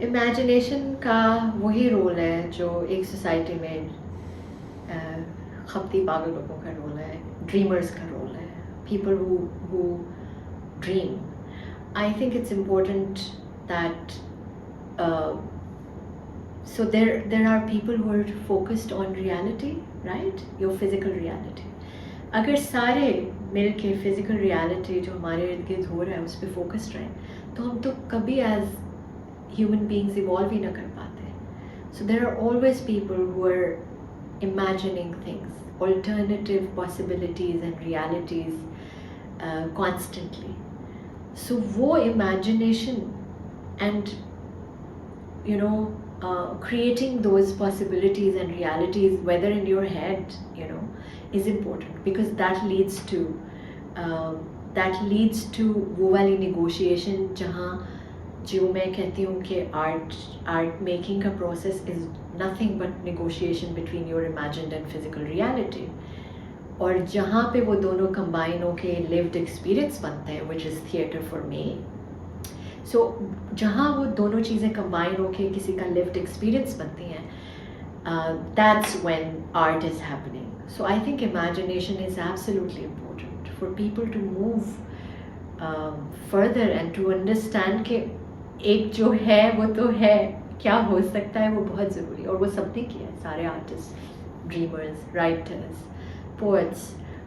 Imagination का वही role है जो एक सोसाइटी में खपती पागल लोगों का रोल है, ड्रीमर्स का रोल है, people who dream. I think it's important that so there are people who are focused on reality, right? Your physical reality. अगर सारे मिल के फिजिकल रियलिटी जो हमारे इर्द गिर्द हो रहा है उस पर फोकस्ड रहें तो हम तो कभी एज ह्यूमन बींग्स इवॉल्व ही ना कर पाते. So there are always people who are imagining things, alternative possibilities and realities constantly. So wo imagination and creating those possibilities and realities, whether in your head, is important because that leads to वो वाली negotiation जहाँ जो मैं कहती हूँ कि art making का process is nothing but negotiation between your imagined and physical reality. और जहाँ पे वो दोनों combine होके lived experience बनते हैं, which is theatre for me. So जहाँ वो दोनों चीज़ें combine होके किसी का lived experience बनती हैं, that's when art is happening. So I think imagination is absolutely important for people to move further and to understand कि एक जो है वो तो है, क्या हो सकता है वो बहुत ज़रूरी, और वो सबने किया है, सारे artists, dreamers, writers, poets.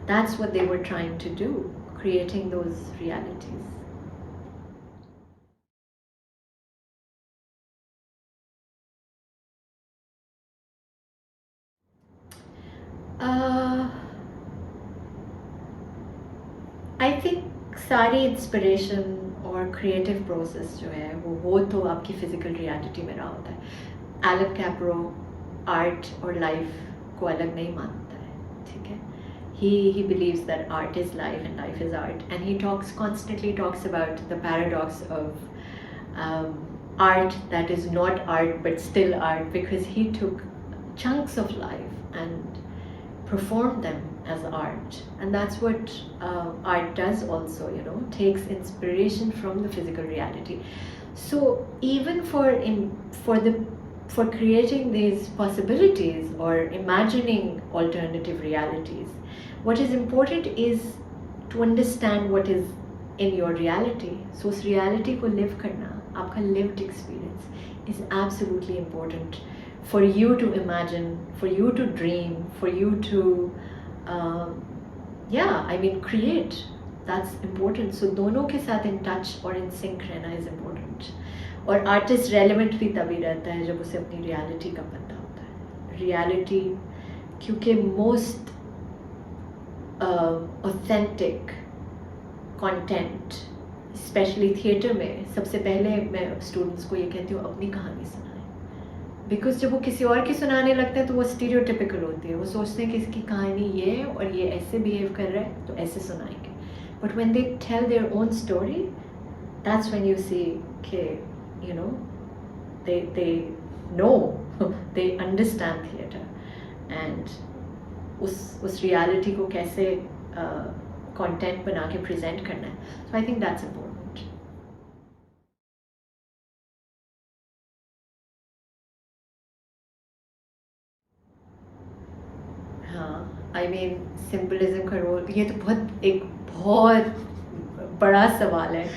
That's what they were trying to do, creating those realities. I think सारी इंस्पिरेशन और क्रिएटिव प्रोसेस जो है वो तो आपकी फिजिकल रियलिटी में रहा होता है. एलन कैप्रो आर्ट और लाइफ को अलग नहीं मानता है, ठीक है. He believes that art is life and life is art, and he constantly talks about the paradox of art that is not art but still art, because he took chunks of life and performed them as art, and that's what art does also, takes inspiration from the physical reality. So even for creating these possibilities or imagining alternative realities, what is important is to understand what is in your reality. So उस reality को live करना, आपका lived experience is absolutely important for you to imagine, for you to dream, for you to create. That's important. So दोनों के साथ in touch और in sync रहना is important. और artist relevant भी तभी रहता है जब उसे अपनी reality का पता होता है. Reality, क्योंकि most authentic content, especially theatre में, सबसे पहले मैं students को ये कहती हूँ अपनी कहानी सुनाएं. बिकॉज जब वो किसी और की सुनाने लगते हैं तो वो स्टीरियोटिपिकल होती है. वो सोचते हैं कि इसकी कहानी ये है और ये ऐसे बिहेव कर रहा है तो ऐसे सुनाएंगे. But when they tell their own story, that's when you see के they know they understand theatre and उस रियलिटी को कैसे कंटेंट बना के प्रेजेंट करना है. So I think that's important. I mean symbolism का रोल, ये तो बहुत बड़ा सवाल है.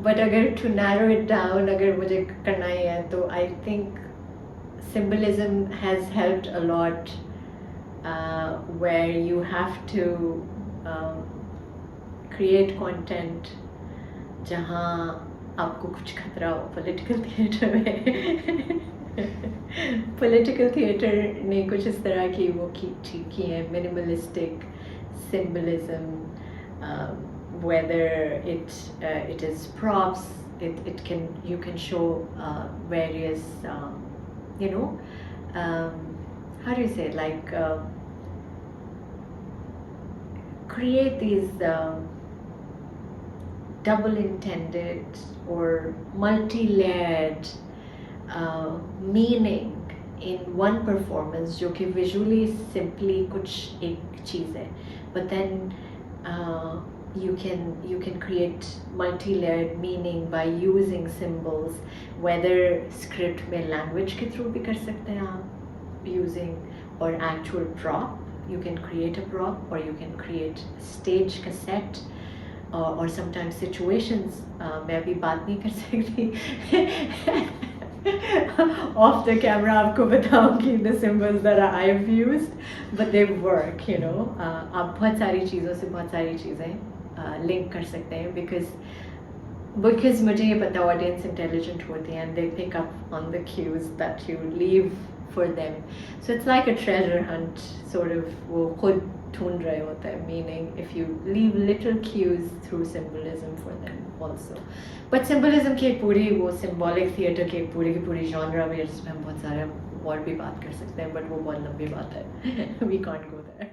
बट अगर टू नैरो इट डाउन, अगर मुझे करना ही है तो I think symbolism has helped a lot, where you have to create content जहाँ आपको कुछ खतरा हो. पॉलिटिकल थिएटर में पॉलिटिकल थिएटर ने कुछ इस तरह की वो की है, minimalistic symbolism, whether it is props, you can show various how do you say, like create these double intended or multi-layered meaning in one performance जो कि visually simply कुछ एक चीज़ है, but then you can create multi-layered meaning by using symbols, whether script में language के through भी कर सकते हैं आप, using or actual prop, you can create a prop, or you can create stage cassette, or sometimes situations मैं अभी बात नहीं कर सकती off the camera आपको बताऊंगी the symbols that I've used, but they work, you know. आप बहुत सारी चीज़ों से बहुत सारी चीज़ें लिंक कर सकते हैं, because मुझे ये पता audience intelligent होती हैं, and they pick up on the cues that you leave for them. So it's like a treasure hunt, sort of. वो खुद ढूंढ रहे होते हैं meaning if you leave little cues through symbolism for them also. But symbolism की एक पूरी वो symbolic theatre की एक पूरी की पूरी genre में, जिसमें हम बहुत सारे और भी बात कर सकते हैं, but वो बहुत लंबी बात है. We can't go there.